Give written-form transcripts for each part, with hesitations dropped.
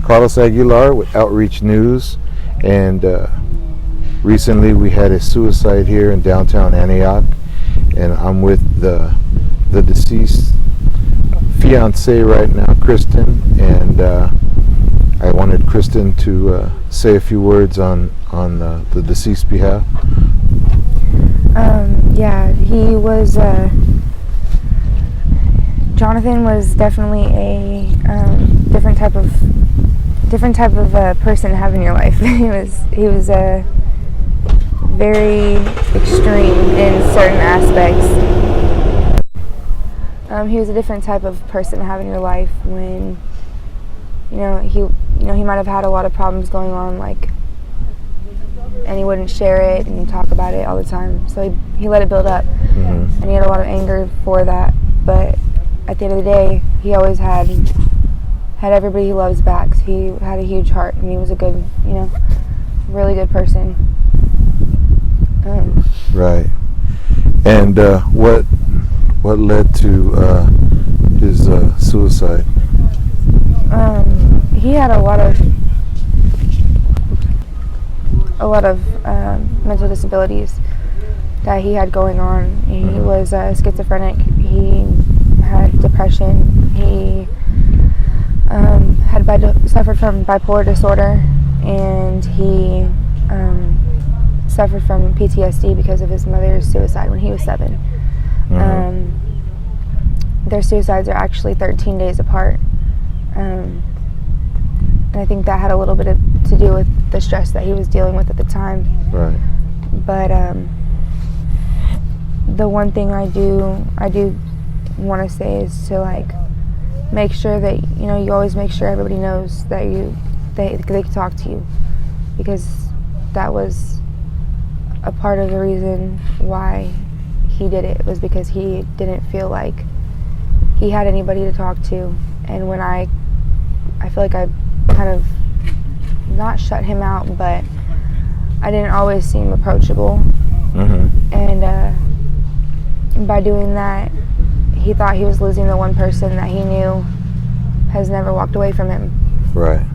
Carlos Aguilar with Outreach News, and recently we had a suicide here in downtown Antioch, and I'm with the deceased fiancé right now, Kristin, and I wanted Kristin to say a few words on the deceased behalf. Yeah, he was. Jonathan was definitely a different type of person to have in your life. he was very extreme in certain aspects. He was a different type of person to have in your life when he might have had a lot of problems going on, and he wouldn't share it and talk about it all the time. So he let it build up, and he had a lot of anger for that. But at the end of the day, he always had everybody he loves back. So he had a huge heart, and he was a good, really good person. Right. And what led to his suicide? He had a lot of mental disabilities that he had going on. He was schizophrenic. He had depression. He suffered from bipolar disorder, and he suffered from PTSD because of his mother's suicide when he was 7. Their suicides are actually 13 days apart. And I think that had a little bit to do with the stress that he was dealing with at the time. Right. But the one thing I do want to say is to make sure that you always make sure everybody knows that they can talk to you, because that was a part of the reason why he did it, was because he didn't feel like he had anybody to talk to. And when I feel like I kind of not shut him out, but I didn't always seem approachable. And by doing that, he thought he was losing the one person that he knew has never walked away from him. Right.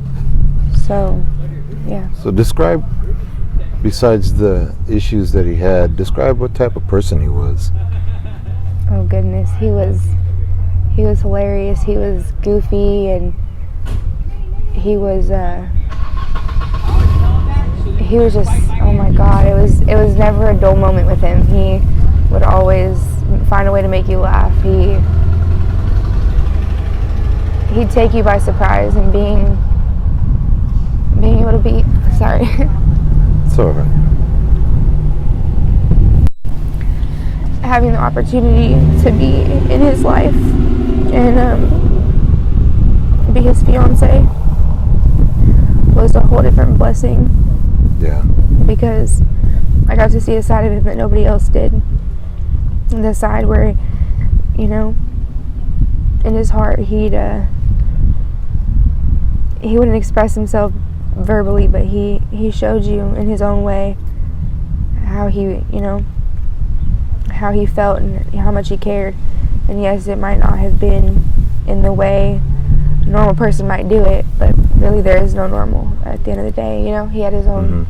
So, yeah. So describe, besides the issues that he had, describe what type of person he was. Oh goodness, he was hilarious. He was goofy, and he was just, oh my God, it was never a dull moment with him. He would always find a way to make you laugh. He'd take you by surprise, and being able to be, sorry. It's all right. Having the opportunity to be in his life and be his fiancé was a whole different blessing. Yeah. Because I got to see a side of him that nobody else did. The side where, in his heart, he wouldn't express himself verbally, but he showed you in his own way how he felt and how much he cared. And yes, it might not have been in the way a normal person might do it, but really there is no normal at the end of the day. He had his own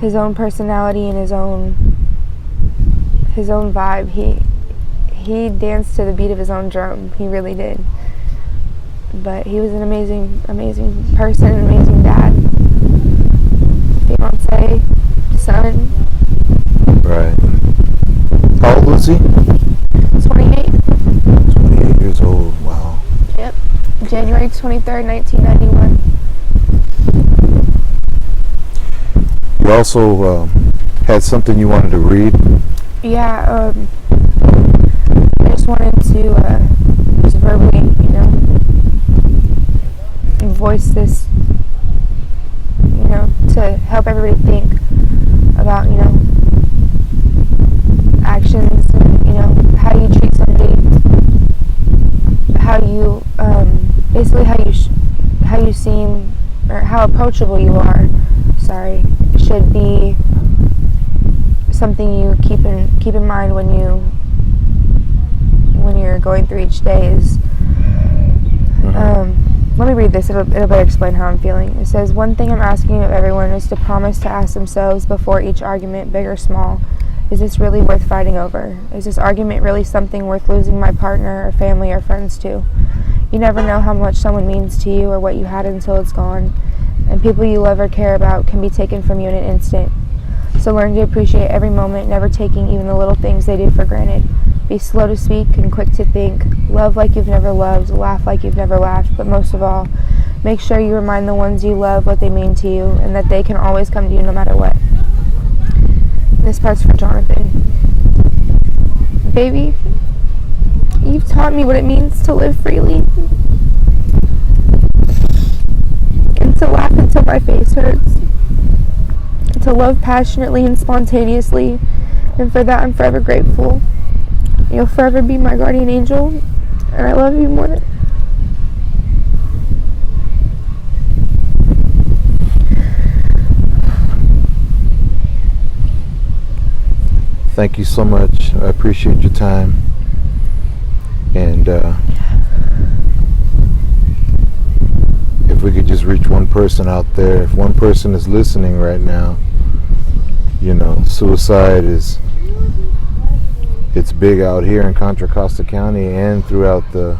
his own personality and his own vibe. He danced to the beat of his own drum. He really did. But he was an amazing person, an amazing dad, fiance, son. Right. How old was he? 28. 28 years old. Wow. Yep. January 23rd, 1991. You also had something you wanted to read. Yeah. I just wanted to just verbally, voice this, to help everybody think about, actions, and, how you treat somebody, how you, basically how you seem, or how approachable you are, should be something you keep in mind when you're going through each day. Is let me read this. It'll better explain how I'm feeling. It says, one thing I'm asking of everyone is to promise to ask themselves before each argument, big or small, is this really worth fighting over? Is this argument really something worth losing my partner or family or friends to? You never know how much someone means to you or what you had until it's gone. And people you love or care about can be taken from you in an instant. So learn to appreciate every moment, never taking even the little things they do for granted. Be slow to speak and quick to think. Love like you've never loved. Laugh like you've never laughed. But most of all, make sure you remind the ones you love what they mean to you and that they can always come to you no matter what. This part's for Jonathan. Baby, you've taught me what it means to live freely and to laugh until my face hurts, and to love passionately and spontaneously, and for that I'm forever grateful. You'll forever be my guardian angel, and I love you more than... Thank you so much. I appreciate your time. And if we could just reach one person out there, if one person is listening right now, you know, suicide it's big out here in Contra Costa County and throughout the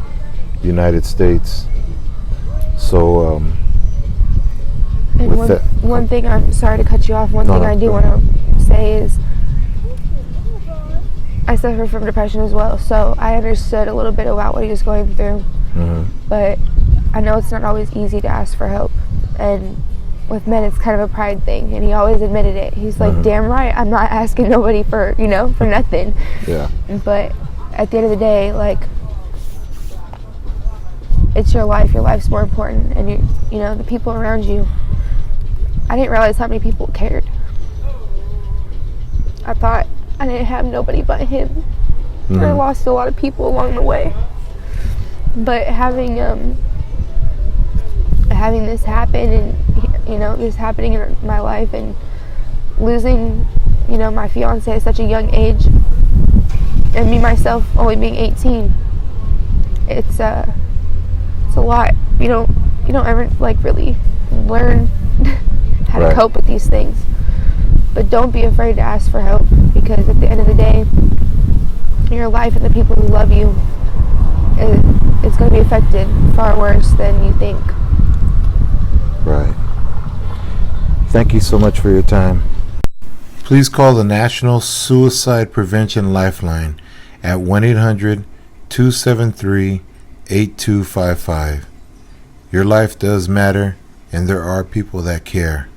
United States. So and one thing, I'm sorry to cut you off, one thing I do want to say is I suffer from depression as well, so I understood a little bit about what he was going through. Mm-hmm. But I know it's not always easy to ask for help, and with men it's kind of a pride thing, and he always admitted it. He's like, damn right, I'm not asking nobody for, you know, for nothing. Yeah. But at the end of the day, like, it's your life. Your life's more important, and you know, the people around you. I didn't realize how many people cared. I thought I didn't have nobody but him. I lost a lot of people along the way. But having this happen, and you know, this happening in my life, and losing, you know, my fiancé at such a young age, and me myself only being 18, it's a lot. You don't ever like really learn how to cope with these things. But don't be afraid to ask for help, because at the end of the day, your life and the people who love you is going to be affected far worse than you think. Right. Thank you so much for your time. Please call the National Suicide Prevention Lifeline at 1-800-273-8255. Your life does matter, and there are people that care.